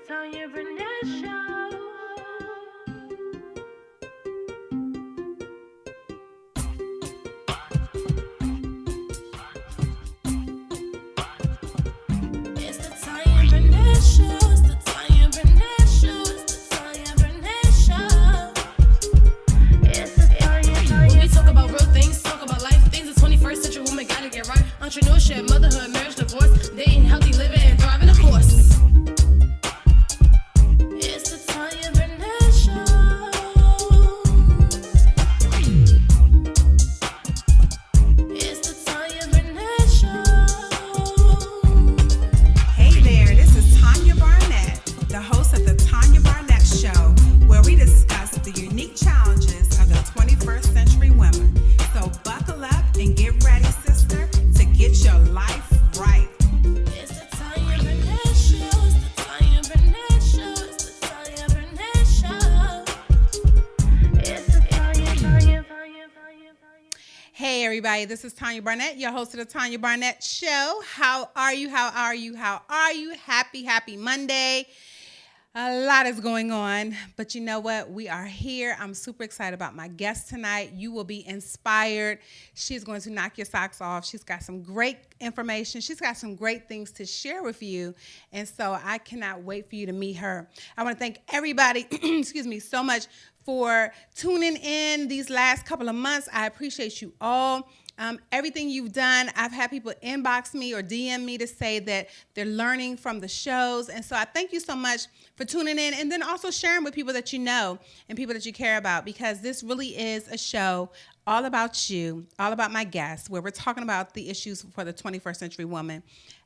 Tanya Barnett Show. It's the Tanya Barnett Show. It's the Tanya Barnett Show. It's the Tanya Barnett Show. It's the Tanya. When we talk about real things, talk about life things. The 21st century woman gotta get right. Entrepreneurship, motherhood, marriage, divorce, dating, healthy living, and thriving, of course. It's the Tanya Barnett Show. It's the Tanya Barnett Show. Hey there, this is Tanya Barnett, the host of the Tanya Barnett Show, where we discuss the unique challenges of the 21st century women. So buckle up and get ready, sister, to get your life right. It's the Tanya Barnett Show. It's the Tanya Barnett Show. It's the Tanya Barnett Show. It's the Tanya. Hey everybody, this is Tanya Barnett, your host of the Tanya Barnett Show. How are you? How are you? How are you? Happy Monday. A lot is going on, but you know what? We are here. I'm super excited about my guest tonight. You will be inspired. She's going to knock your socks off. She's got some great information. She's got some great things to share with you. And so I cannot wait for you to meet her. I want to thank everybody, excuse me, so much for tuning in these last couple of months. I appreciate you all. Everything you've done, I've had people inbox me or DM me to say that they're learning from the shows. And so I thank you so much for tuning in and then also sharing with people that you know and people that you care about, because this really is a show all about you, all about my guests, where we're talking about the issues for the 21st century woman.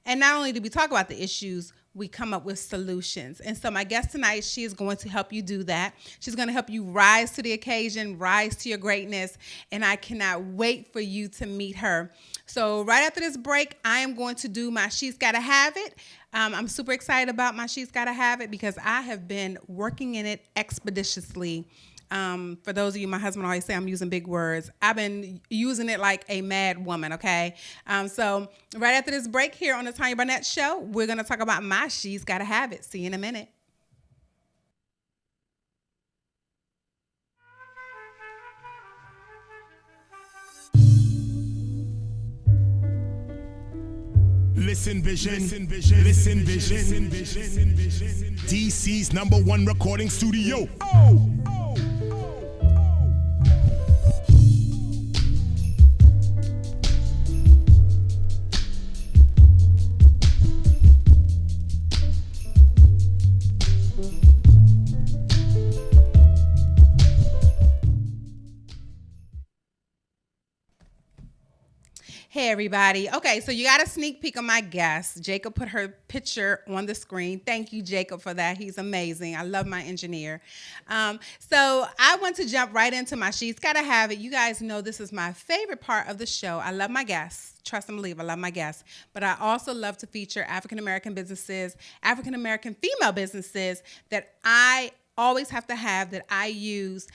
And not only do we talk about the issues, we come up with solutions. And so my guest tonight, she is going to help you do that. She's going to help you rise to the occasion, rise to your greatness. And I cannot wait for you to meet her. So right after this break, I am going to do my She's Gotta Have It. I'm super excited about my She's Gotta Have It because I have been working in it expeditiously. For those of you, my husband always say I'm using big words. I've been using it like a mad woman, okay? So right after this break here on the Tanya Barnett Show, we're going to talk about my She's Gotta Have It. See you in a minute. Listen Vision, Listen Vision, DC's #1 recording studio. Hey, everybody. Okay, so you got a sneak peek of my guest. Jacob put her picture on the screen. Thank you, Jacob, for that. He's amazing. I love my engineer. So I want to jump right into my She's Gotta Have It. You guys know this is my favorite part of the show. I love my guests. Trust and believe, I love my guests. But I also love to feature African-American businesses, African-American female businesses that I always have to have, that I use.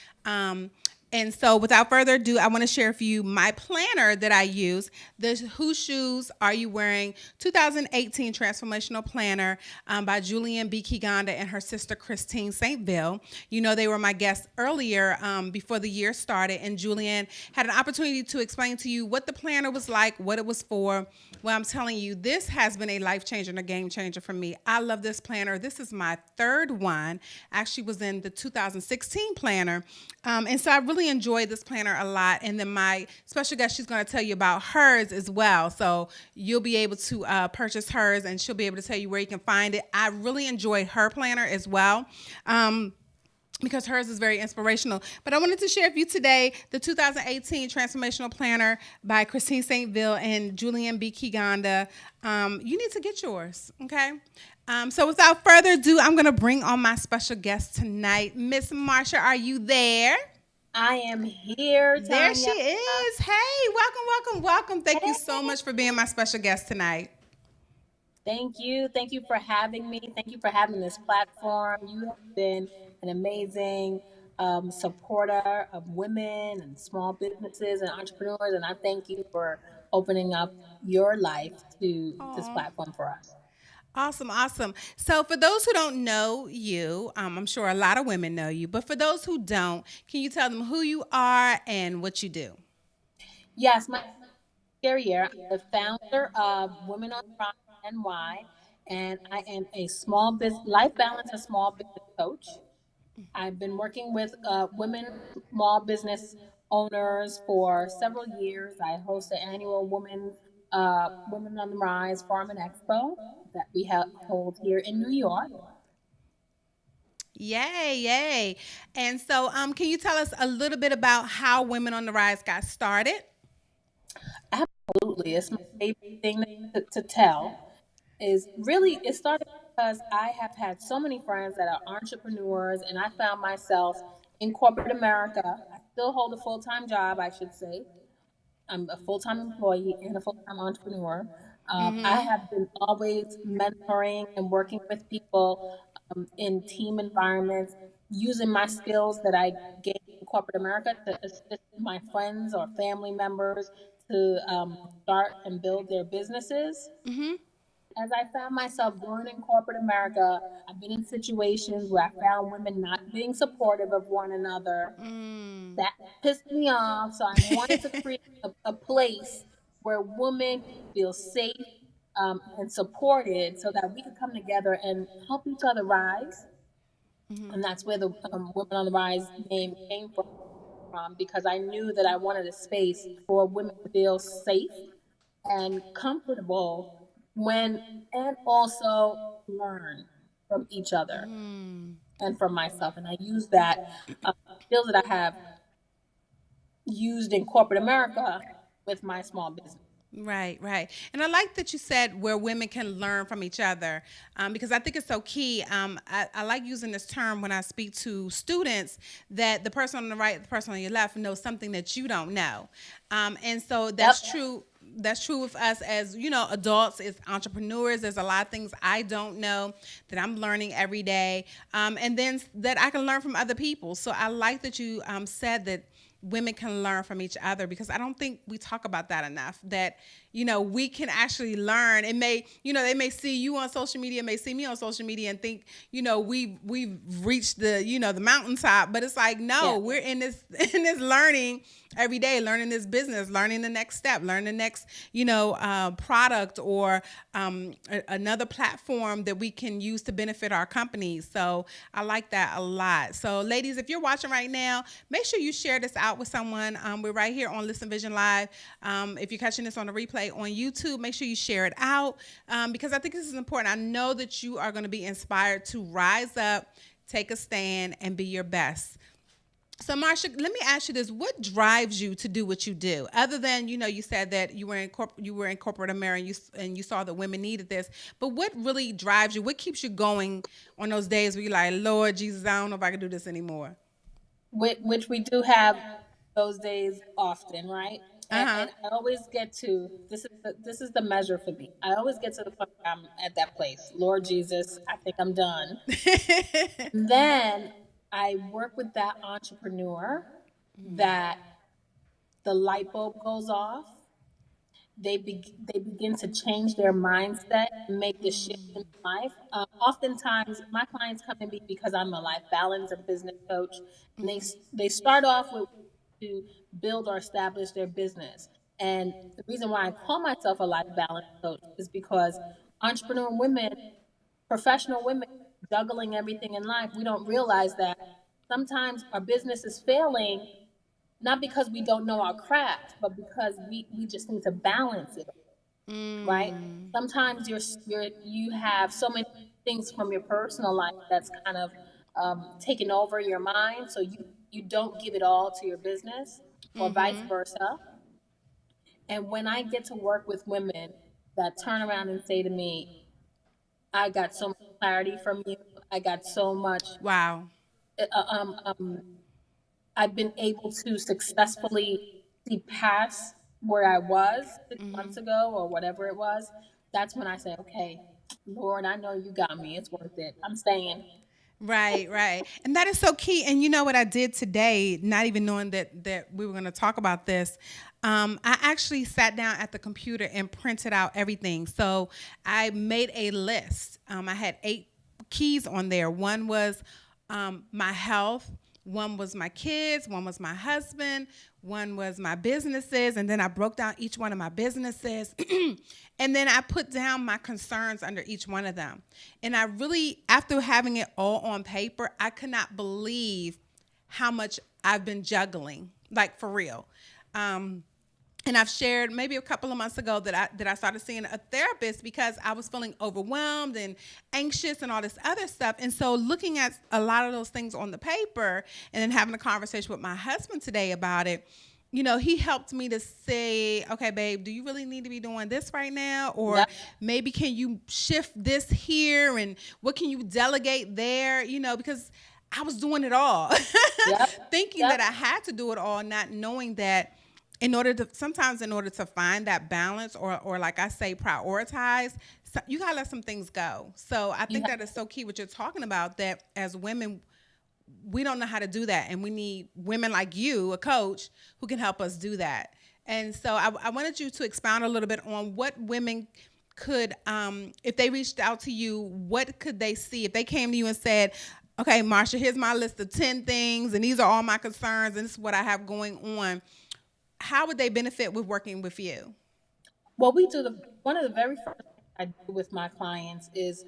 And so without further ado, I want to share with you my planner that I use. The Whose Shoes Are You Wearing 2018 Transformational Planner by Julian B. Kiganda and her sister Christine Saintville. You know, they were my guests earlier before the year started, and Julian had an opportunity to explain to you what the planner was like, what it was for. Well, I'm telling you, this has been a life changer and a game changer for me. I love this planner. This is my third one. Actually was in the 2016 planner. And so I really enjoy this planner a lot. And then my special guest, she's going to tell you about hers as well. So you'll be able to purchase hers, and she'll be able to tell you where you can find it. I really enjoyed her planner as well. Because hers is very inspirational. But I wanted to share with you today the 2018 Transformational Planner by Christine Saintville and Julian B. Kiganda. You need to get yours, okay? So without further ado, I'm going to bring on my special guest tonight. Miss Marsha, are you there? I am here, Tanya. There she is. Hey, welcome. Thank you so much for being my special guest tonight. Thank you. Thank you for having me. Thank you for having this platform. You have been an amazing supporter of women and small businesses and entrepreneurs, and I thank you for opening up your life to this platform for us. Awesome, awesome. So, for those who don't know you, I'm sure a lot of women know you, but for those who don't, can you tell them who you are and what you do? Yes, my Carrier. I'm the founder of Women on Trial NY, and I am a small business life balance and small business coach. I've been working with women small business owners for several years. I host the annual Women on the Rise Farm and Expo that we hold here in New York. Yay, yay. And so, can you tell us a little bit about how Women on the Rise got started? Absolutely, it's my favorite thing to tell. Is really it started because I have had so many friends that are entrepreneurs, and I found myself in corporate America. I still hold a full time job, I should say. I'm a full time employee and a full time entrepreneur. I Mm-hmm. have been always mentoring and working with people in team environments, using my skills that I gained in corporate America to assist my friends or family members to start and build their businesses. Mm-hmm. As I found myself growing in corporate America, I've been in situations where I found women not being supportive of one another. Mm. That pissed me off. So I wanted to create a place where women feel safe and supported so that we could come together and help each other rise. And that's where the Women on the Rise name came from, because I knew that I wanted a space for women to feel safe and comfortable when, and also learn from each other and from myself. And I use that skills that I have used in corporate America with my small business. Right, right. And I like that you said where women can learn from each other, because I think it's so key. I like using this term when I speak to students, that the person on the right, the person on your left knows something that you don't know. And so Yep. that's true. That's true with us as, adults, as entrepreneurs. There's a lot of things I don't know that I'm learning every day, and then that I can learn from other people. So I like that you said that women can learn from each other, because I don't think we talk about that enough, that we can actually learn. It may, they may see you on social media, may see me on social media and think, we've reached the mountaintop, but it's like, no, Yeah. we're in this in this learning every day, learning this business, learning the next step, learning the next product, or another platform that we can use to benefit our companies. So I like that a lot. So ladies, if you're watching right now, make sure you share this out with someone. We're right here on Listen Vision Live. If you're catching this on the replay on YouTube, make sure you share it out, because I think this is important. I know that you are going to be inspired to rise up, take a stand, and be your best. So, Marsha, let me ask you this: what drives you to do what you do? Other than, you said that you were in corporate America, and you saw that women needed this. But what really drives you? What keeps you going on those days where you're like, Lord Jesus, I don't know if I can do this anymore? Which we do have those days often, right? Uh And I always get to this is the measure for me. I always get to the point where I'm at that place. Lord Jesus, I think I'm done. huh. Then I work with that entrepreneur that the light bulb goes off. They begin to change their mindset and make the shift in life. Oftentimes, my clients come to me because I'm a life balance and business coach, and they start off with to build or establish their business. And the reason why I call myself a life balance coach is because entrepreneur women, professional women, juggling everything in life, we don't realize that sometimes our business is failing not because we don't know our craft, but because we just need to balance it, right? Mm. Sometimes you have so many things from your personal life that's kind of taken over your mind, so you don't give it all to your business, or vice Mm-hmm. versa. And when I get to work with women that turn around and say to me, "I got so much clarity from you. I got so much Wow. uh, um, um, I've been able to successfully see past where I was 6 months ago or whatever it was." That's when I say, okay, Lord, I know you got me. It's worth it. I'm staying. Right, right. And that is so key. And you know what I did today, not even knowing that we were going to talk about this. I actually sat down at the computer and printed out everything. So I made a list. I had 8 keys on there. One was my health, one was my kids, one was my husband, one was my businesses, and then I broke down each one of my businesses. And then I put down my concerns under each one of them. And I really, after having it all on paper, I could not believe how much I've been juggling, like for real. And I've shared maybe a couple of months ago that I started seeing a therapist because I was feeling overwhelmed and anxious and all this other stuff. And so looking at a lot of those things on the paper and then having a conversation with my husband today about it, you know, he helped me to say, okay, babe, do you really need to be doing this right now? Or Yep. maybe can you shift this here and what can you delegate there? You know, because I was doing it all, Yep. thinking Yep. that I had to do it all, not knowing that sometimes in order to find that balance or like I say, prioritize, so you gotta let some things go. So I think that is so key what you're talking about, that as women, we don't know how to do that. And we need women like you, a coach, who can help us do that. And so I wanted you to expound a little bit on what women could, if they reached out to you, what could they see? If they came to you and said, okay, Marsha, here's my list of 10 things, and these are all my concerns, and this is what I have going on. How would they benefit with working with you? Well, we do one of the very first things I do with my clients is,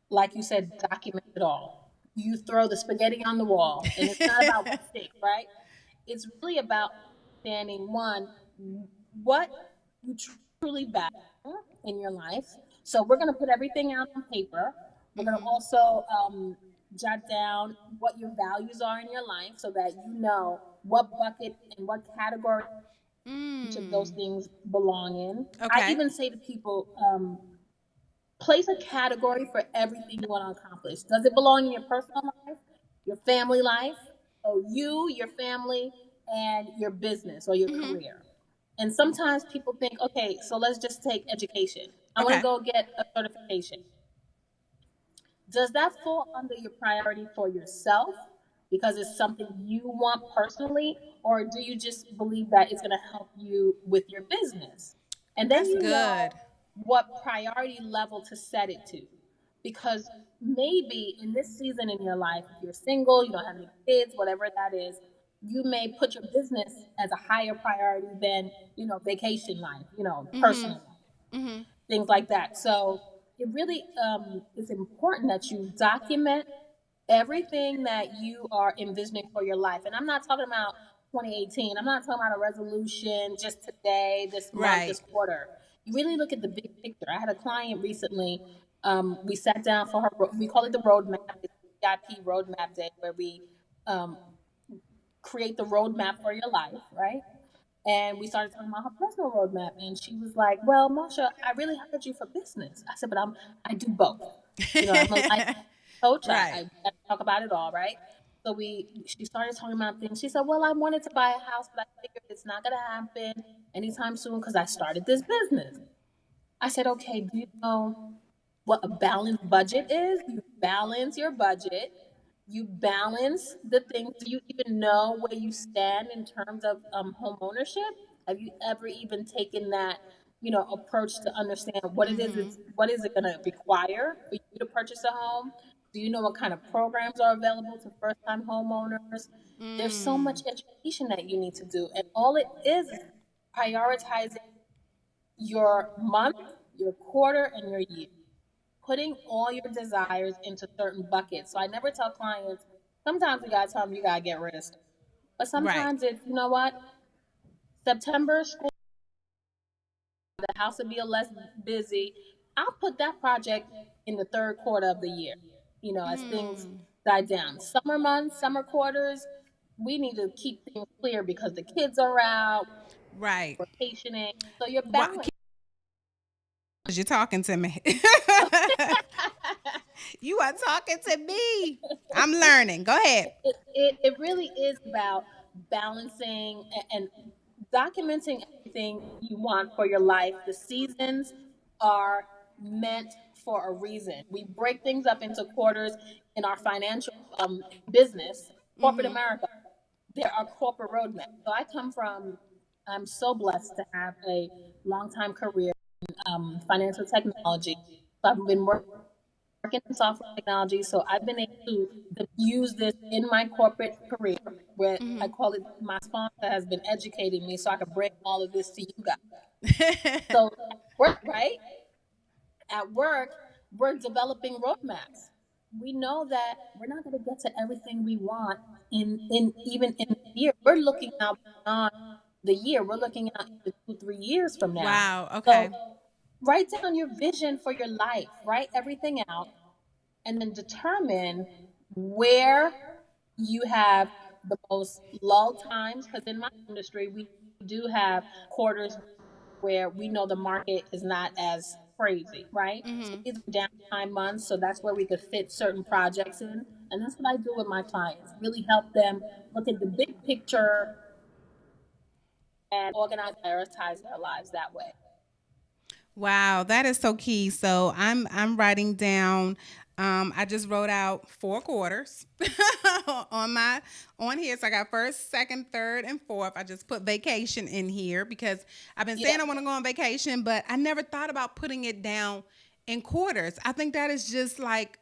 like you said, document it all. You throw the spaghetti on the wall, and it's not about what sticks, right? It's really about understanding, one, what you truly value in your life. So we're going to put everything out on paper. We're going to also jot down what your values are in your life so that you know what bucket and what category each of those things belong in. I Okay. even say to people, place a category for everything you want to accomplish. Does it belong in your personal life, your family life, or you, your family, and your business or your career? And sometimes people think, okay, so let's just take education. I want to Okay. go get a certification. Does that fall under your priority for yourself because it's something you want personally, or do you just believe that it's going to help you with your business? And then That's you good. know what priority level to set it to. Because maybe in this season in your life, if you're single, you don't have any kids, whatever that is, you may put your business as a higher priority than, vacation life, personal life, things like that. So it really is important that you document everything that you are envisioning for your life. And I'm not talking about 2018. I'm not talking about a resolution just today, this month, Right. this quarter. You really look at the big picture. I had a client recently. We sat down for her. We call it the roadmap. It's VIP roadmap day, where we um, create the roadmap for your life, right? And we started talking about her personal roadmap, and she was like, "Well, Marsha, I really hired you for business." I said, "But I do both. I'm a life coach. Right. I talk about it all, right?" So she started talking about things. She said, "Well, I wanted to buy a house, but I figured it's not gonna happen anytime soon because I started this business." I said, "Okay, do you know what a balanced budget is? You balance your budget. You balance the things. Do you even know where you stand in terms of home ownership? Have you ever even taken that, approach to understand what it is? What is it going to require for you to purchase a home? Do you know what kind of programs are available to first-time homeowners? There's so much education that you need to do, and all it is prioritizing your month, your quarter, and your year, putting all your desires into certain buckets. So I never tell clients, sometimes we gotta tell them you gotta get rid of stuff. But Right. sometimes it's, you know what, September, school, the house will be a less busy. I'll put that project in the third quarter of the year, as things die down. Summer months, summer quarters, we need to keep things clear because the kids are out, Right. vacationing. So you're Why, balanced. you're talking to me. You are talking to me. I'm learning. Go ahead. It really is about balancing and documenting everything you want for your life. The seasons are meant for a reason. We break things up into quarters in our financial business, corporate America. There are corporate roadmaps. So I come from, I'm so blessed to have a long time career in financial technology. So I've been working in software technology. So I've been able to use this in my corporate career, where I call it my sponsor has been educating me so I can bring all of this to you guys. So, work, right? At work, we're developing roadmaps. We know that we're not going to get to everything we want in even in a year. We're looking out beyond the year. We're looking out into 2, 3 years from now. Wow. So Okay. write down your vision for your life. Write everything out, and then determine where you have the most lull times. Because in my industry, we do have quarters where we know the market is not as crazy, right? So these are downtime months, so that's where we could fit certain projects in. And that's what I do with my clients, really help them look at the big picture and organize, prioritize their lives that way. Wow, that is so key. So I'm writing down. I just wrote out 4 quarters on here. So I got first, second, third, and fourth. I just put vacation in here because I've been saying I want to go on vacation, but I never thought about putting it down in quarters. I think that is just like,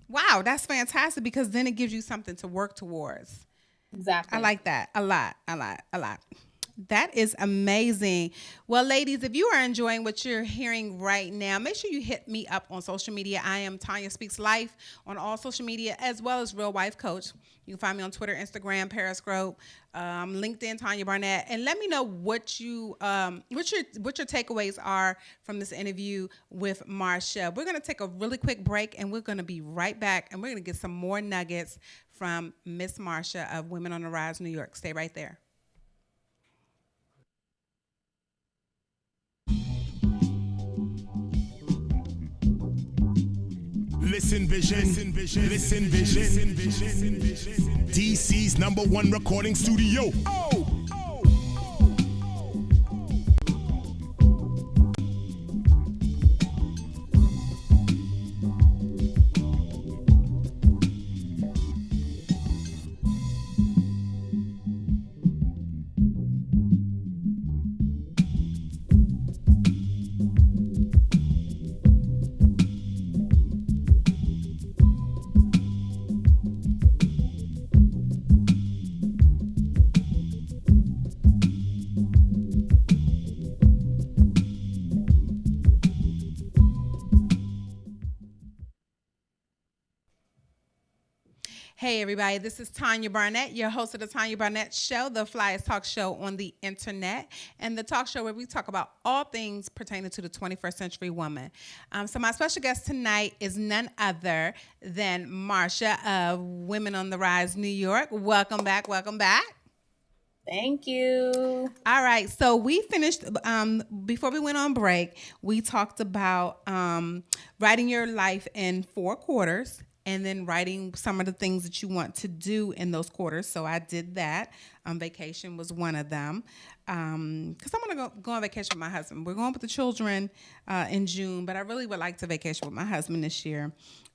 wow, that's fantastic because then it gives you something to work towards. Exactly. I like that a lot, a lot, a lot. That is amazing. Well, ladies, if you are enjoying what you're hearing right now, make sure you hit me up on social media. I am Tanya Speaks Life on all social media, as well as Real Wife Coach. You can find me on Twitter, Instagram, Periscope, LinkedIn, Tanya Barnett, and let me know what your takeaways are from this interview with Marsha. We're going to take a really quick break, and we're going to be right back, and we're going to get some more nuggets from Miss Marsha of Women on the Rise New York. Stay right there. Listen Vision, Listen Vision, DC's #1 recording studio. Hey, everybody, this is Tanya Barnett, your host of the Tanya Barnett Show, the flyest talk show on the internet, and the talk show where we talk about all things pertaining to the 21st century woman. So my special guest tonight is none other than Marsha of Women on the Rise New York. Welcome back, welcome back. Thank you. All right, so we finished, before we went on break, we talked about writing your life in 4 quarters and then writing some of the things that you want to do in those quarters. So I did that. Vacation was one of them. Because I want to go on vacation with my husband. We're going with the children in June, but I really would like to vacation with my husband this year.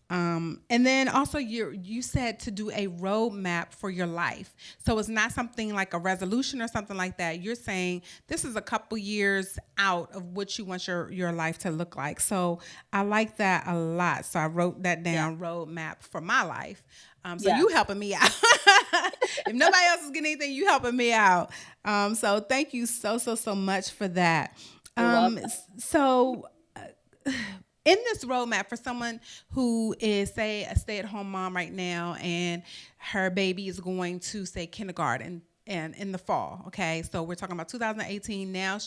And then also you said to do a roadmap for your life. So it's not something like a resolution or something like that. You're saying this is a couple years out of what you want your life to look like. So I like that a lot. So I wrote that down, roadmap for my life. So you helping me out. If nobody else is getting anything, you helping me out. So thank you so much for that. So in this roadmap, for someone who is, say, a stay-at-home mom right now and her baby is going to, say, kindergarten and in the fall, okay? So we're talking about 2018. Now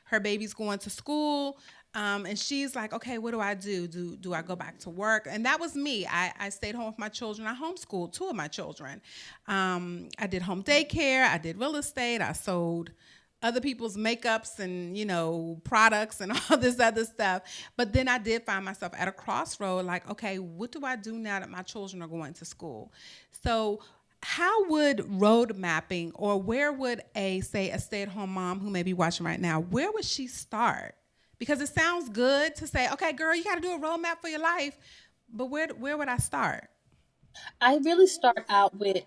her baby's going to school, and she's like, okay, what do I do? Do I go back to work? And that was me. I stayed home with my children. I homeschooled 2 of my children. I did home daycare. I did real estate. I sold other people's makeups and, products and all this other stuff. But then I did find myself at a crossroad, like, okay, what do I do now that my children are going to school? So how would road mapping, or where would say a stay-at-home mom who may be watching right now, where would she start? Because it sounds good to say, okay, girl, you got to do a roadmap for your life. But where would I start? I really start out with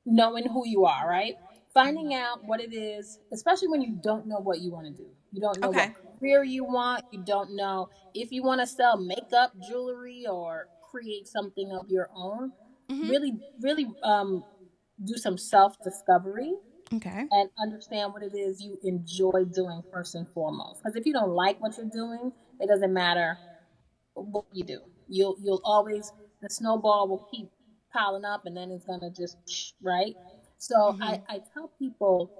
knowing who you are, right? Finding out what it is, especially when you don't know what you want to do. You don't know what Okay. career you want. You don't know if you want to sell makeup, jewelry, or create something of your own. Really, really do some self discovery Okay. and understand what it is you enjoy doing first and foremost. Because if you don't like what you're doing, it doesn't matter what you do. You'll always, the snowball will keep piling up, and then it's gonna just right. So I tell people,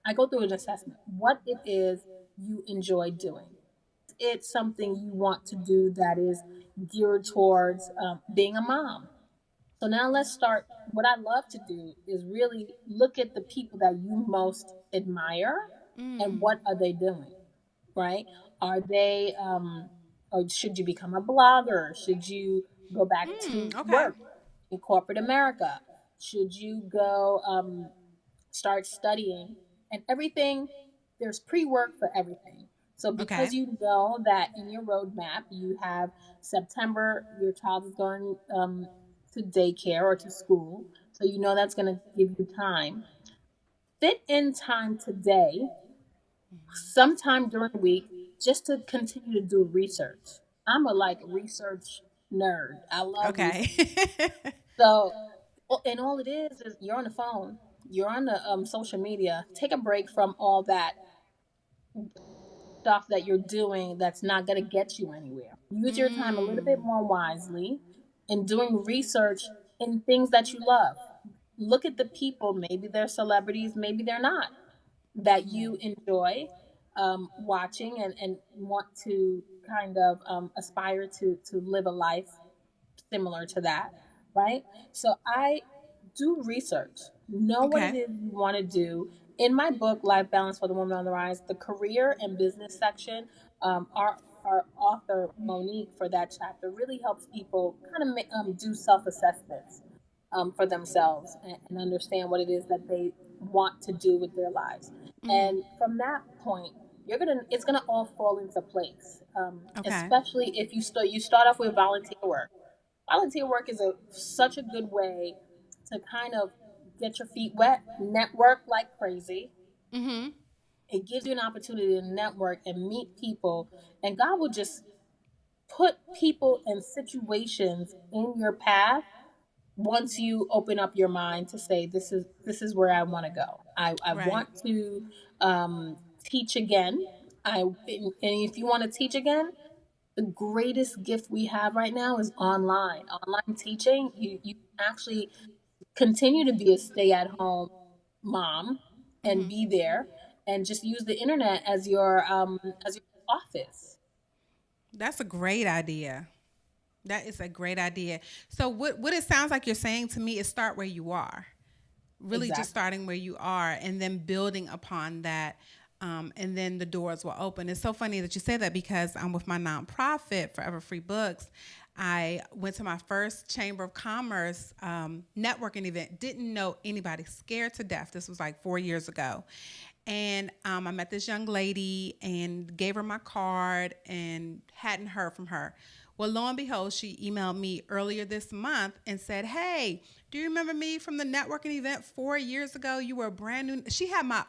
I go through an assessment. What it is you enjoy doing. It's something you want to do that is geared towards being a mom. So now let's start. What I love to do is really look at the people that you most admire and what are they doing, right? Are they, or should you become a blogger? Should you go back to Okay. work in corporate America? Should you go start studying? And everything, there's pre work for everything. So because Okay. you know that in your roadmap, you have September, your child is going to daycare or to school. So you know that's going to give you time. Fit in time today, sometime during the week, just to continue to do research. I'm a like research nerd. I love research. Okay. So, and all it is you're on the phone, you're on the social media. Take a break from all that stuff that you're doing that's not going to get you anywhere. Use your time a little bit more wisely in doing research in things that you love. Look at the people, maybe they're celebrities, maybe they're not, that you enjoy watching and want to kind of aspire to live a life similar to that, right? So I do research, know what it Okay. is you want to do. In my book, Life Balance for the Woman on the Rise, the career and business section, our author Monique for that chapter really helps people kind of do self assessments for themselves and understand what it is that they want to do with their lives. And from that point, it's gonna all fall into place. Okay. Especially if you start off with volunteer work. Volunteer work is such a good way to kind of get your feet wet, network like crazy. It gives you an opportunity to network and meet people, and God will just put people and situations in your path once you open up your mind to say this is where I want to go. I Right. want to teach again. And if you want to teach again, the greatest gift we have right now is online teaching. You actually continue to be a stay-at-home mom and be there and just use the internet as your office. That's a great idea. That is a great idea. So what it sounds like you're saying to me is start where you are. Really just Exactly. starting where you are and then building upon that. And then the doors will open. It's so funny that you say that because I'm with my nonprofit, Forever Free Books. I went to my first Chamber of Commerce networking event. Didn't know anybody, scared to death. This was like 4 years ago. And I met this young lady and gave her my card and hadn't heard from her. Well, lo and behold, she emailed me earlier this month and said, "Hey, do you remember me from the networking event 4 years ago? You were brand new." She had my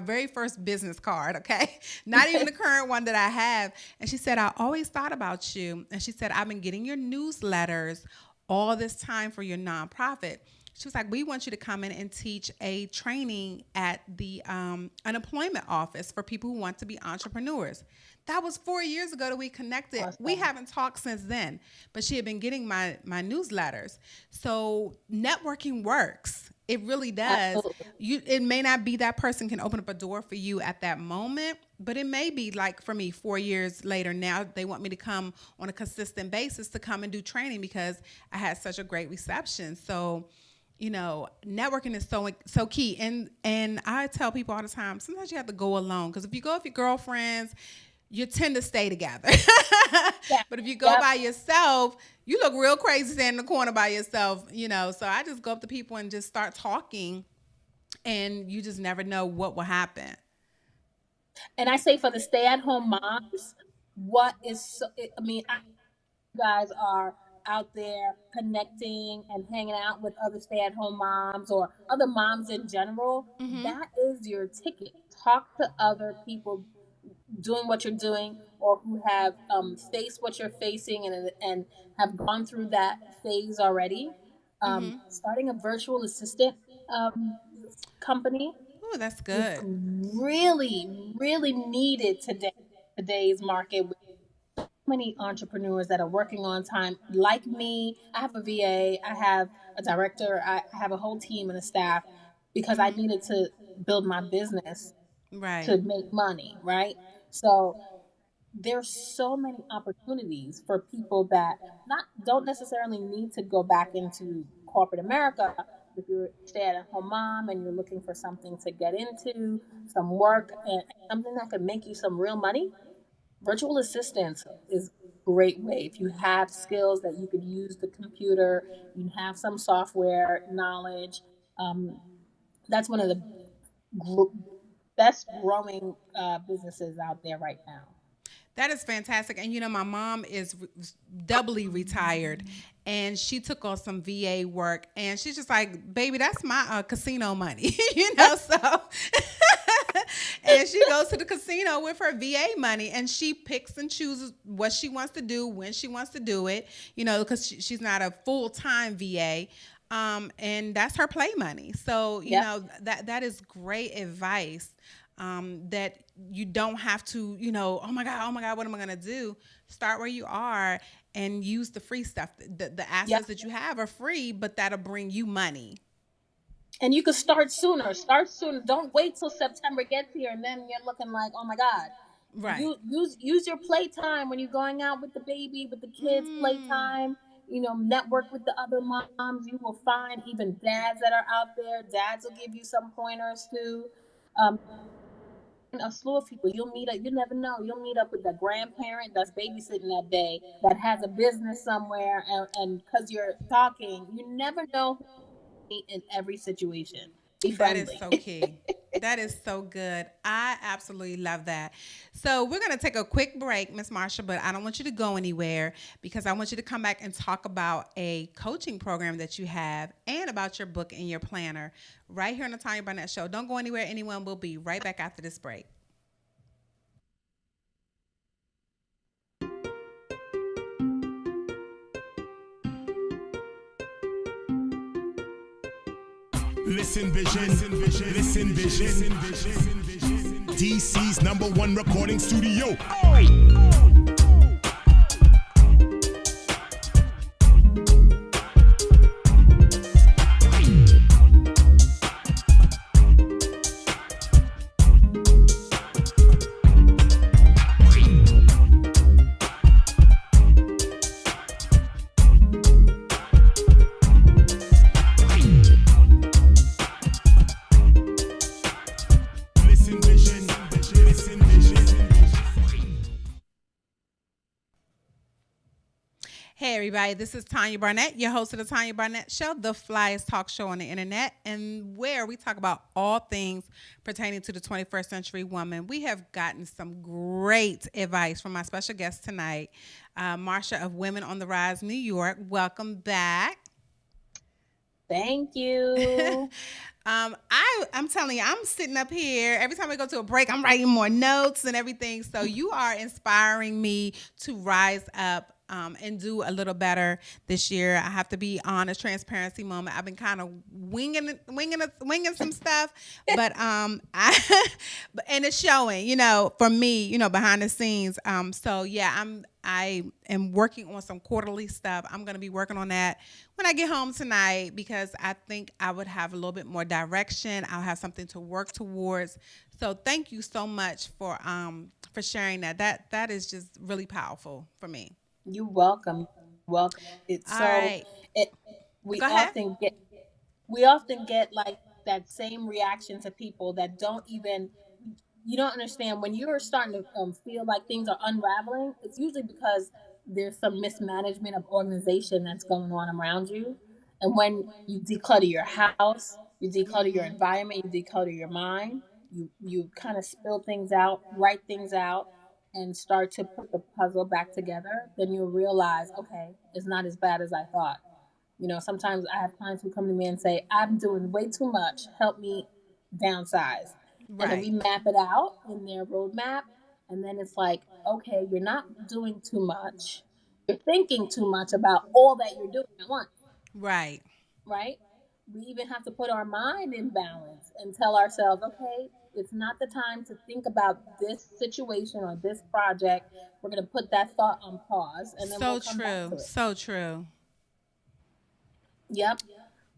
very first business card, okay? Not even the current one that I have. And she said, "I always thought about you." And she said, "I've been getting your newsletters all this time for your nonprofit." She was like, "We want you to come in and teach a training at the unemployment office for people who want to be entrepreneurs." That was 4 years ago that we connected. We Awesome. haven't talked since then, but she had been getting my newsletters. So networking works. It really does. Absolutely. It may not be that person can open up a door for you at that moment, but it may be like for me 4 years later. Now they want me to come on a consistent basis to come and do training because I had such a great reception. So networking is so key. And I tell people all the time, sometimes you have to go alone because if you go with your girlfriends, you tend to stay together. Yeah. But if you go Yep. by yourself, you look real crazy standing in the corner by yourself. So I just go up to people and just start talking, and you just never know what will happen. And I say for the stay-at-home moms, what is so, I mean, you guys are out there connecting and hanging out with other stay-at-home moms or other moms in general. Mm-hmm. That is your ticket. Talk to other people doing what you're doing or who have faced what you're facing and have gone through that phase already. Mm-hmm. Starting a virtual assistant company Oh, that's is good. really, really needed today. Today's market with many entrepreneurs that are working on time, like me. I have a VA, I have a director, I have a whole team and a staff because I Mm-hmm. needed to build my business Right. to make money, right? So there's so many opportunities for people that not don't necessarily need to go back into corporate America. If you're a stay-at-home mom and you're looking for something to get into, some work and something that could make you some real money, virtual assistants is a great way. If you have skills that you could use the computer, you have some software knowledge. Um, that's one of the gr- best growing businesses out there right now. That is fantastic. And you know, my mom is doubly retired and she took on some VA work and she's just like, baby, that's my casino money, you know? So, and she goes to the casino with her VA money and she picks and chooses what she wants to do, when she wants to do it, you know, because she's not a full time VA. And that's her play money. So, you Yep. know, that is great advice, that you don't have to, you know, oh my God, what am I going to do? Start where you are and use the free stuff. The Yep. assets that you have are free, but that'll bring you money. And you could start sooner. Start sooner. Don't wait till September gets here and then you're looking like, oh my God. Right. You use your playtime when you're going out with the baby, with the kids, Mm, playtime. Network with the other moms. You will find even dads that are out there. Dads will give you some pointers too. Um, and a slew of people. You never know. You'll meet up with the grandparent that's babysitting that day that has a business somewhere, and because you're talking, you never know in every situation. Be that is friendly. so key. That is so good. I absolutely love that. So we're gonna take a quick break, Miss Marsha, but I don't want you to go anywhere because I want you to come back and talk about a coaching program that you have and about your book and your planner right here on the Tanya Barnett Show. Don't go anywhere. Anyone will be right back after this break. Listen Vision, listen Vision, DC's number one recording studio. Listen Vision, listen Vision. Hey, everybody, this is Tanya Barnett, your host of the Tanya Barnett Show, the flyest talk show on the internet, and where we talk about all things pertaining to the 21st century woman. We have gotten some great advice from my special guest tonight, Marsha of Women on the Rise, New York. Welcome back. Thank you. I'm telling you, I'm sitting up here every time I go to a break. I'm writing more notes and everything. So you are inspiring me to rise up. And do a little better this year. I have to be on a transparency moment. I've been kind of winging some stuff, but and it's showing, for me, behind the scenes. So yeah, I am working on some quarterly stuff. I'm going to be working on that when I get home tonight because I think I would have a little bit more direction. I'll have something to work towards. So thank you so much for sharing that. That is just really powerful for me. You welcome. Welcome. It's All so right. it we Go ahead. often get we often get like that same reaction to people that don't even you don't understand when you're starting to feel like things are unraveling. It's usually because there's some mismanagement of organization that's going on around you. And when you declutter your house, you declutter your environment, you declutter your mind, you kind of spill things out, write things out, and start to put the puzzle back together, then you'll realize, okay, it's not as bad as I thought. Sometimes I have clients who come to me and say, I'm doing way too much. Help me downsize. And then we Right. map it out in their roadmap. And then it's like, okay, you're not doing too much. You're thinking too much about all that you're doing at once, Right. right? We even have to put our mind in balance and tell ourselves, okay, it's not the time to think about this situation or this project. We're going to put that thought on pause and then we'll So come back true. to it. So true. Yep.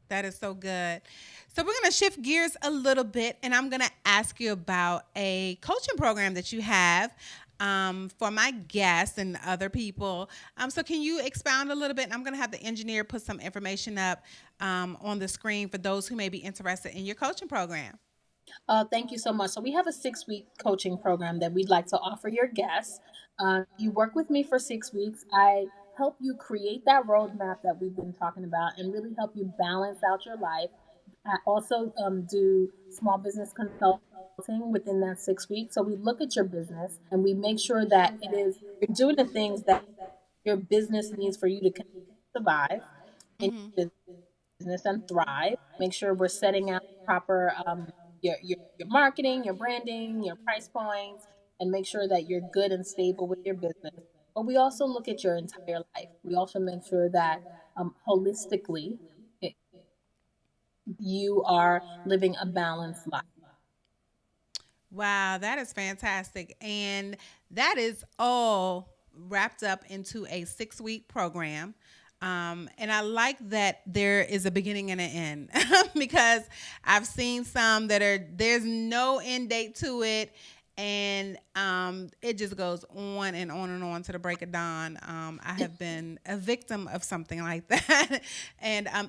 That is so good. So we're going to shift gears a little bit, and I'm going to ask you about a coaching program that you have for my guests and other people. So can you expound a little bit? And I'm going to have the engineer put some information up on the screen for those who may be interested in your coaching program. Thank you so much. So we have a 6-week coaching program that we'd like to offer your guests. You work with me for 6 weeks. I help you create that roadmap that we've been talking about and really help you balance out your life. I also do small business consulting within that 6 weeks. So we look at your business and we make sure that you're doing the things that your business needs for you to survive in your business and thrive. Make sure we're setting out proper your marketing, your branding, your price points, and make sure that you're good and stable with your business. But we also look at your entire life. We also make sure that holistically you are living a balanced life. Wow, that is fantastic. And that is all wrapped up into a 6-week program. And I like that there is a beginning and an end because I've seen some that there's no end date to it. And it just goes on and on and on to the break of dawn. I have been a victim of something like that, and I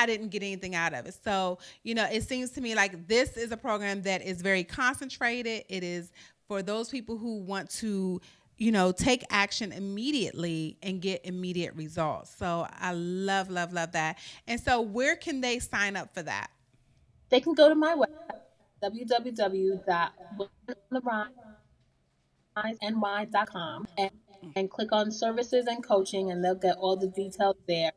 didn't get anything out of it. So it seems to me like this is a program that is very concentrated. It is for those people who want to take action immediately and get immediate results. So I love, love, love that. And so where can they sign up for that? They can go to my website, www.wellnessny.com, and click on services and coaching, and they'll get all the details there.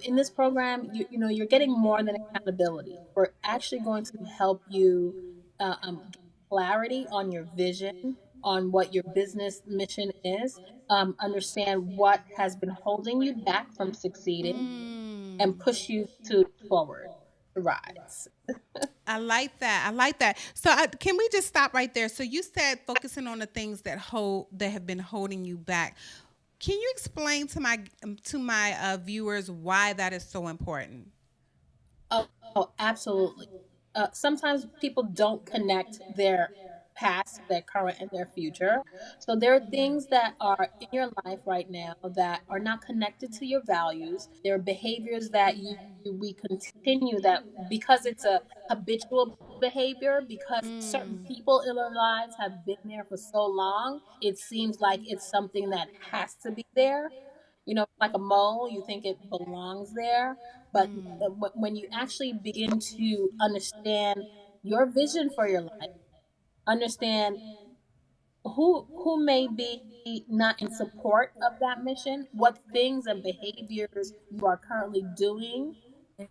In this program, you're getting more than accountability. We're actually going to help you get clarity on your vision, on what your business mission is, understand what has been holding you back from succeeding, and push you to forward to rise. I like that. I like that. So can we just stop right there? So you said focusing on the things that have been holding you back. Can you explain to my viewers why that is so important? Oh, absolutely. Sometimes people don't connect their past, their current, and their future. So there are things that are in your life right now that are not connected to your values. There are behaviors that we continue that because it's a habitual behavior, because certain people in our lives have been there for so long, it seems like it's something that has to be there. Like a mole, you think it belongs there. But when you actually begin to understand your vision for your life, understand who may be not in support of that mission, what things and behaviors you are currently doing in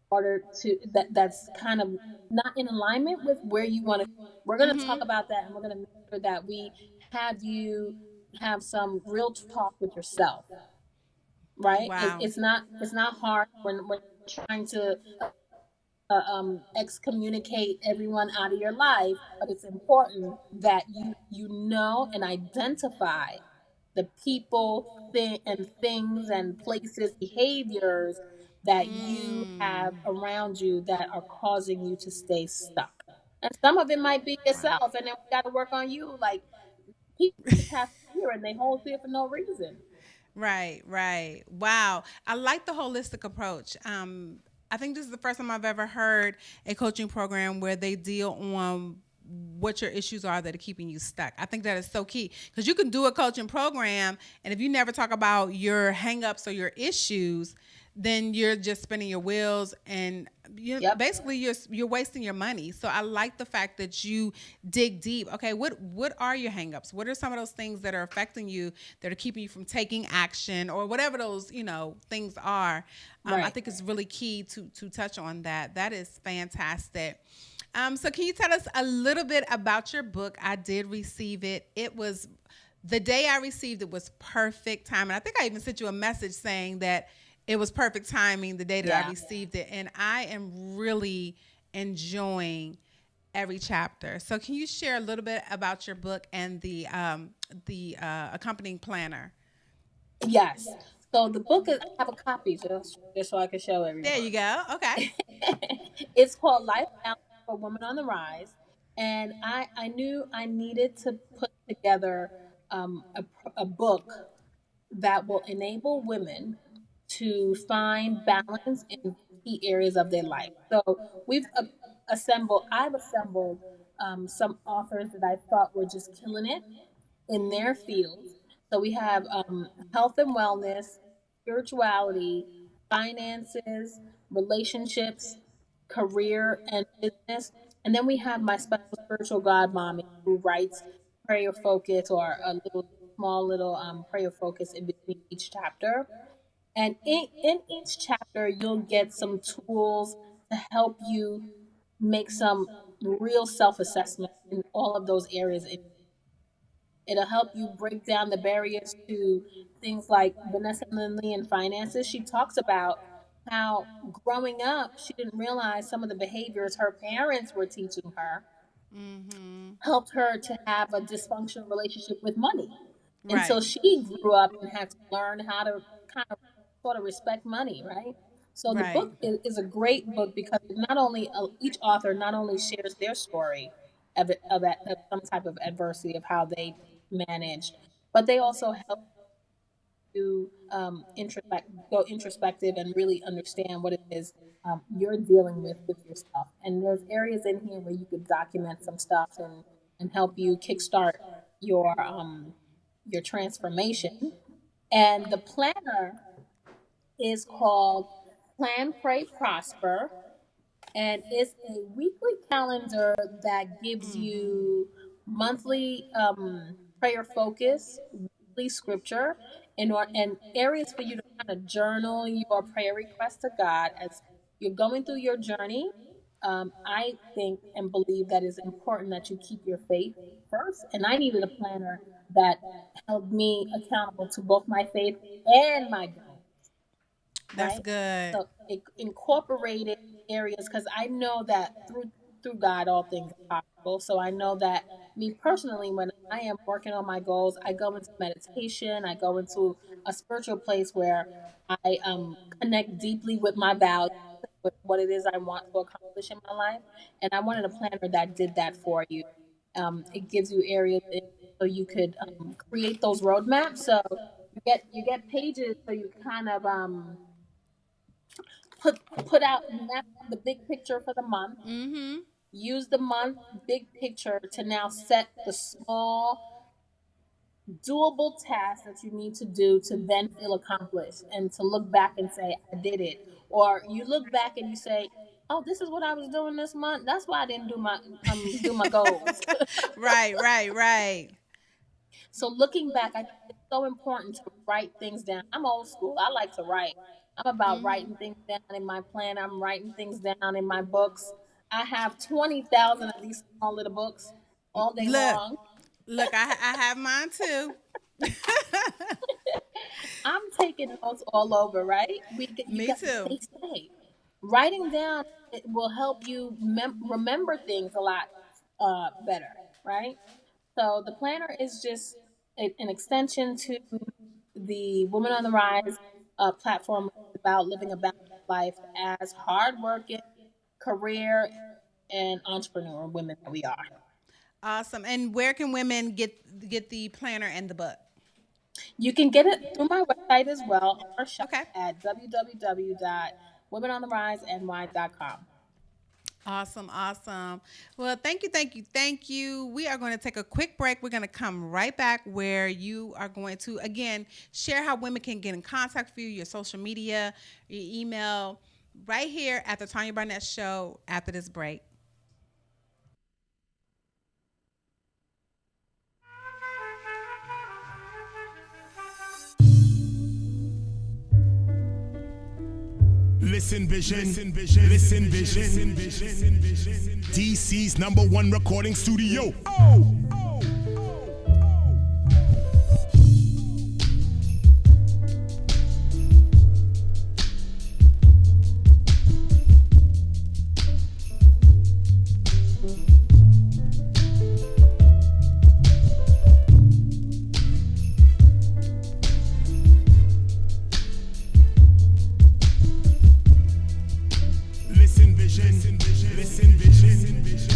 order to that's kind of not in alignment with where you want to. We're going to talk about that, and we're going to make sure that we have you have some real talk with yourself, right? Wow. It's not hard when we're trying to excommunicate everyone out of your life, but it's important that you know and identify the people, and things and places, behaviors that you have around you that are causing you to stay stuck. And some of it might be yourself, and then we got to work on you. Like, people just have fear, and they hold fear for no reason. Right, right. Wow. I like the holistic approach. I think this is the first time I've ever heard a coaching program where they deal on what your issues are that are keeping you stuck. I think that is so key because you can do a coaching program, and if you never talk about your hangups or your issues, then you're just spinning your wheels, and you Yep. basically you're wasting your money. So I like the fact that you dig deep. Okay, what are your hangups? What are some of those things that are affecting you, that are keeping you from taking action, or whatever those things are? I Right. think it's really key to touch on that. That is fantastic. So can you tell us a little bit about your book? I did receive it. It was the day I received it was perfect time. And I think I even sent you a message saying that it was perfect timing the day that I Yeah. received it. And I am really enjoying every chapter. So can you share a little bit about your book and the accompanying planner? Yes. So the book is, I have a copy just so I can show There you everyone. go. Okay. It's called Life Balance for Women on the Rise. And I knew I needed to put together a book that will enable women to find balance in key areas of their life. So I've assembled some authors that I thought were just killing it in their fields. So we have health and wellness, spirituality, finances, relationships, career, and business. And then we have my special spiritual god mommy who writes prayer focus or a little small little prayer focus in between each chapter. And in each chapter, you'll get some tools to help you make some real self assessment in all of those areas. It'll help you break down the barriers to things like Vanessa Lindley and finances. She talks about how growing up, she didn't realize some of the behaviors her parents were teaching her Mm-hmm. helped her to have a dysfunctional relationship with money Right. until she grew up and had to learn how to kind of sort of respect money, right? So the Right. book is a great book because it not only each author not only shares their story of some type of adversity of how they managed, but they also help you go introspective and really understand what it is you're dealing with yourself. And there's areas in here where you could document some stuff and help you kickstart your transformation. And the planner is called Plan, Pray, Prosper, and it's a weekly calendar that gives Mm-hmm. you monthly prayer focus, weekly scripture, and areas for you to kind of journal your prayer requests to God as you're going through your journey. I think and believe that it's important that you keep your faith first, and I needed a planner that held me accountable to both my faith and my goals, That's right? good. So it incorporated areas because I know that through God all things are possible. So I know that me personally, when I am working on my goals, I go into meditation. I go into a spiritual place where I connect deeply with my values, with what it is I want to accomplish in my life. And I wanted a planner that did that for you. It gives you areas so you could create those roadmaps. So you get pages so you kind of put out map the big picture for the month. Mm-hmm. Use the month big picture to now set the small doable tasks that you need to do to then feel accomplished and to look back and say I did it. Or you look back and you say, oh, this is what I was doing this month, that's why I didn't do my goals. Right, right, right. So looking back, I think it's so important to write things down. I'm old school. I like to write. I'm about Mm-hmm. writing things down in my plan. I'm writing things down in my books. I have 20,000 of these small little books all day Look, long. look, I have mine too. I'm taking notes all over, right? You Me got, too. they say writing down it will help you remember things a lot better, right? So the planner is just an extension to the Women on the Rise platform about living a balanced life as hardworking, career, and entrepreneur women that we are. Awesome. And where can women get the planner and the book? You can get it through my website as well or shop Okay. at www.womenontheriseny.com. Awesome, awesome. Well, thank you, thank you, thank you. We are going to take a quick break. We're going to come right back where you are going to, again, share how women can get in contact with you, your social media, your email, right here at the Tanya Barnett Show after this break. Listen Vision, listen Vision, listen Vision, listen Vision. DC's number one recording studio. Oh, oh, listen Vision, listen Vision, listen Vision, listen Vision.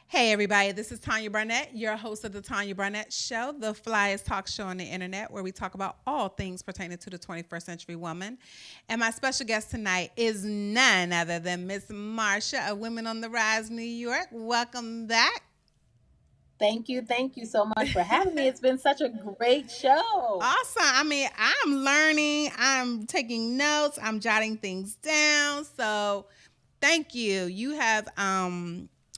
Hey, everybody, this is Tanya Barnett, your host of the Tanya Barnett Show, the flyest talk show on the internet, where we talk about all things pertaining to the 21st century woman. And my special guest tonight is none other than Miss Marsha of Women on the Rise, New York. Welcome back. Thank you so much for having me. It's been such a great show. Awesome. I mean, I'm learning, I'm taking notes, I'm jotting things down. So thank you. You have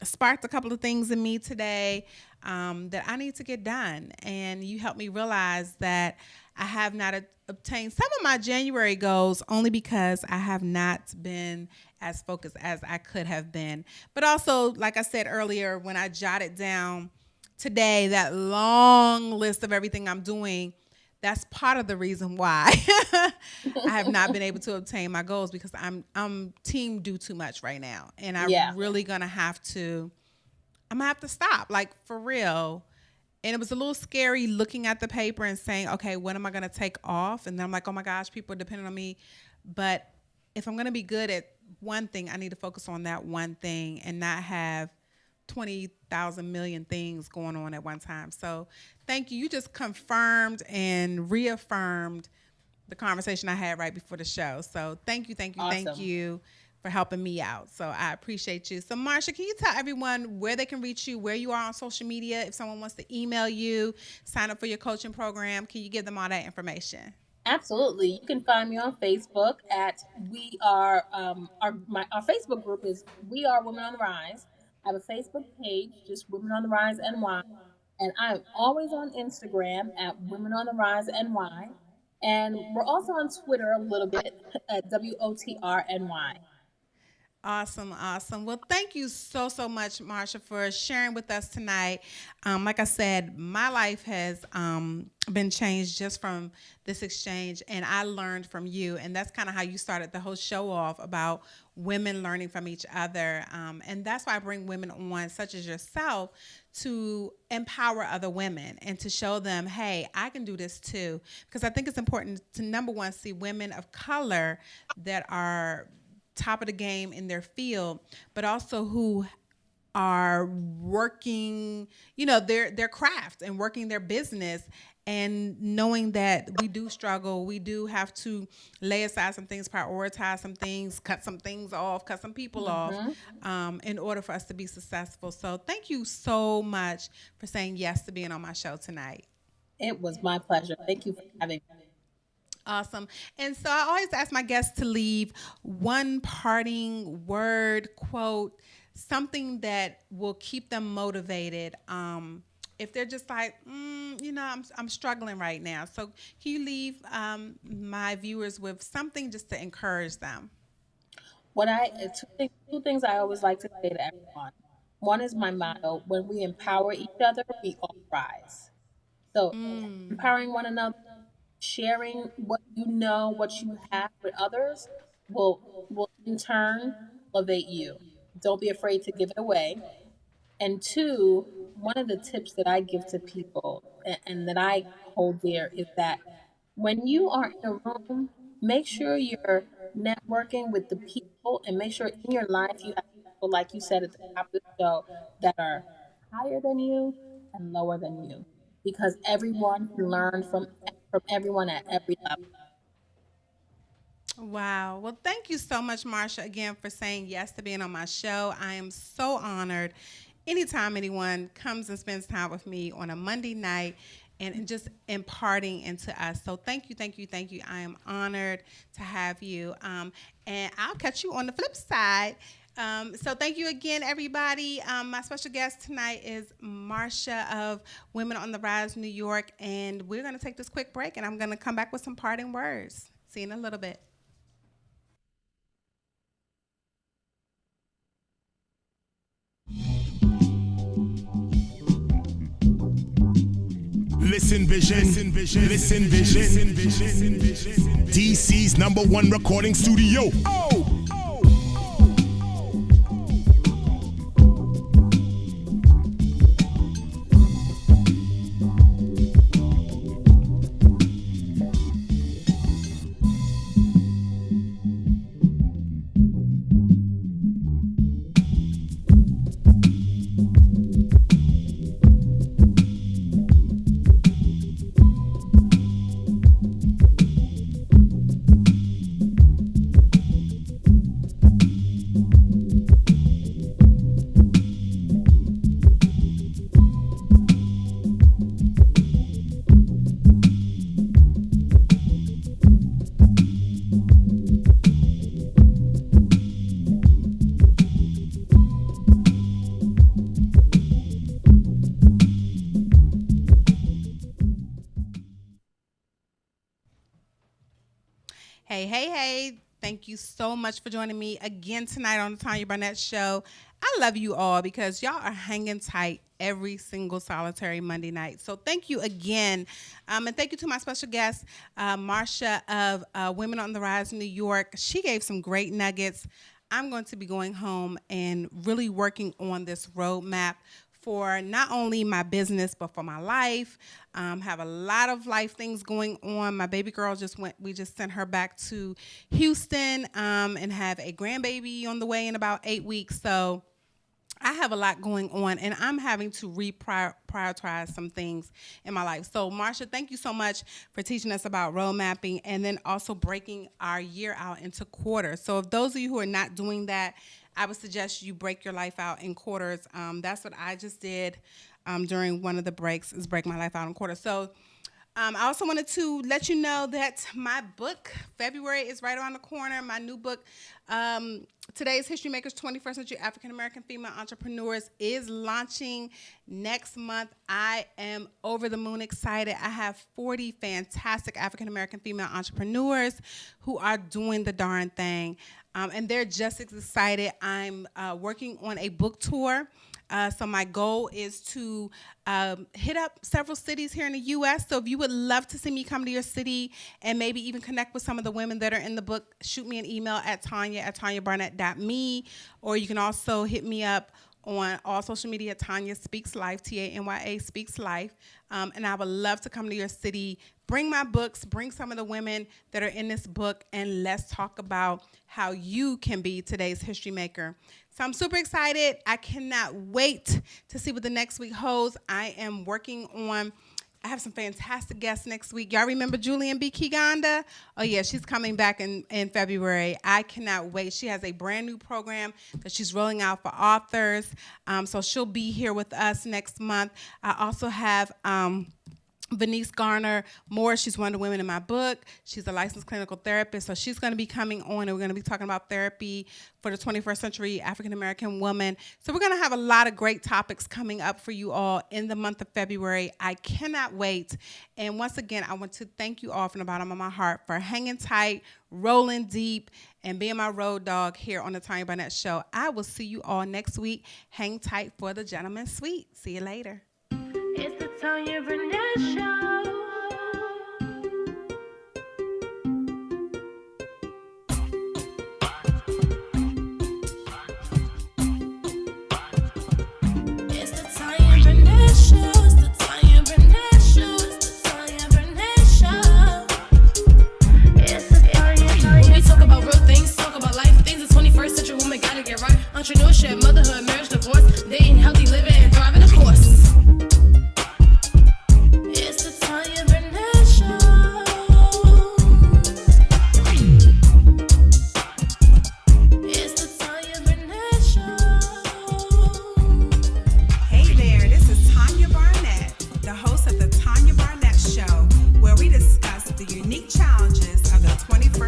sparked a couple of things in me today that I need to get done. And you helped me realize that I have not obtained some of my January goals only because I have not been as focused as I could have been. But also, like I said earlier, when I jotted down today that long list of everything I'm doing, that's part of the reason why I have not been able to obtain my goals, because I'm team do too much right now, and Yeah. really I'm gonna have to stop, like, for real. And it was a little scary looking at the paper and saying, okay, when am I gonna take off? And then I'm like, oh my gosh, people are depending on me. But if I'm gonna be good at one thing, I need to focus on that one thing and not have 20,000 million things going on at one time. So thank you. You just confirmed and reaffirmed the conversation I had right before the show. So thank you, thank you, thank Awesome. you for helping me out. So I appreciate you. So Marsha, can you tell everyone where they can reach you, where you are on social media? If someone wants to email you, sign up for your coaching program, can you give them all that information? Absolutely. You can find me on Facebook at we are our Facebook group is We Are Women on the Rise. I have a Facebook page, just Women on the Rise NY, and I'm always on Instagram at Women on the Rise NY, and we're also on Twitter a little bit at WOTRNY. Awesome, awesome. Well, thank you so, so much, Marsha, for sharing with us tonight. Like I said, my life has been changed just from this exchange, and I learned from you. And that's kind of how you started the whole show off, about women learning from each other. And that's why I bring women on, such as yourself, to empower other women and to show them, hey, I can do this too. Because I think it's important to, number one, see women of color that are top of the game in their field, but also who are working, their craft and working their business, and knowing that we do struggle, we do have to lay aside some things, prioritize some things, cut some things off, cut some people off, Hmm. in order for us to be successful. So thank you so much for saying yes to being on my show tonight. It was my pleasure. Thank you for having me. Awesome. And so I always ask my guests to leave one parting word, quote, something that will keep them motivated. If they're just like, I'm struggling right now. So can you leave my viewers with something just to encourage them? Two things I always like to say to everyone. One is my motto: when we empower each other, we all rise. So empowering one another, sharing what you know, what you have with others, will in turn elevate you. Don't be afraid to give it away. And two, one of the tips that I give to people and that I hold dear is that when you are in a room, make sure you're networking with the people, and make sure in your life you have people, like you said at the top of the show, that are higher than you and lower than you. Because everyone can learn from from everyone at every level. Wow. Well, thank you so much, Marsha, again for saying yes to being on my show. I am so honored anytime anyone comes and spends time with me on a Monday night and just imparting into us. So thank you, thank you, thank you. I am honored to have you. And I'll catch you on the flip side. So thank you again, everybody. My special guest tonight is Marsha of Women on the Rise New York. And we're going to take this quick break, and I'm going to come back with some parting words. See you in a little bit. Listen Vision, Listen Vision, Listen Vision, Listen Vision. DC's #1 recording studio. Oh! Hey, hey, hey. Thank you so much for joining me again tonight on the Tanya Barnett Show. I love you all because y'all are hanging tight every single solitary Monday night. So thank you again. And thank you to my special guest, Marsha of Women on the Rise New York. She gave some great nuggets. I'm going to be going home and really working on this roadmap for not only my business, but for my life. Have a lot of life things going on. My baby girl we just sent her back to Houston and have a grandbaby on the way in about 8 weeks. So I have a lot going on, and I'm having to prioritize some things in my life. So, Marsha, thank you so much for teaching us about road mapping and then also breaking our year out into quarters. So if those of you who are not doing that, I would suggest you break your life out in quarters. That's what I just did during one of the breaks, is break my life out in quarters. So I also wanted to let you know that my book, February, is right around the corner. My new book, Today's History Makers, 21st Century African American Female Entrepreneurs, is launching next month. I am over the moon excited. I have 40 fantastic African American female entrepreneurs who are doing the darn thing. And they're just as excited. I'm working on a book tour. So my goal is to hit up several cities here in the U.S. So if you would love to see me come to your city and maybe even connect with some of the women that are in the book, shoot me an email at tanya@tanyabarnett.me, or you can also hit me up on all social media, Tanya Speaks Life, Tanya Speaks Life. And I would love to come to your city, bring my books, bring some of the women that are in this book, and let's talk about how you can be today's history maker. So I'm super excited. I cannot wait to see what the next week holds. I have some fantastic guests next week. Y'all remember Julian B. Kiganda? Oh, yeah, she's coming back in February. I cannot wait. She has a brand new program that she's rolling out for authors. So she'll be here with us next month. I also have Venice Garner Moore. She's one of the women in my book. She's a licensed clinical therapist, so she's going to be coming on, and we're going to be talking about therapy for the 21st century African American woman. So we're going to have a lot of great topics coming up for you all in the month of February. I cannot wait. And once again, I want to thank you all from the bottom of my heart for hanging tight, rolling deep, and being my road dog here on the Tanya Barnett Show. I will see you all next week. Hang tight for the Gentleman's Suite. See you later. It's the Tanya Barnett Show.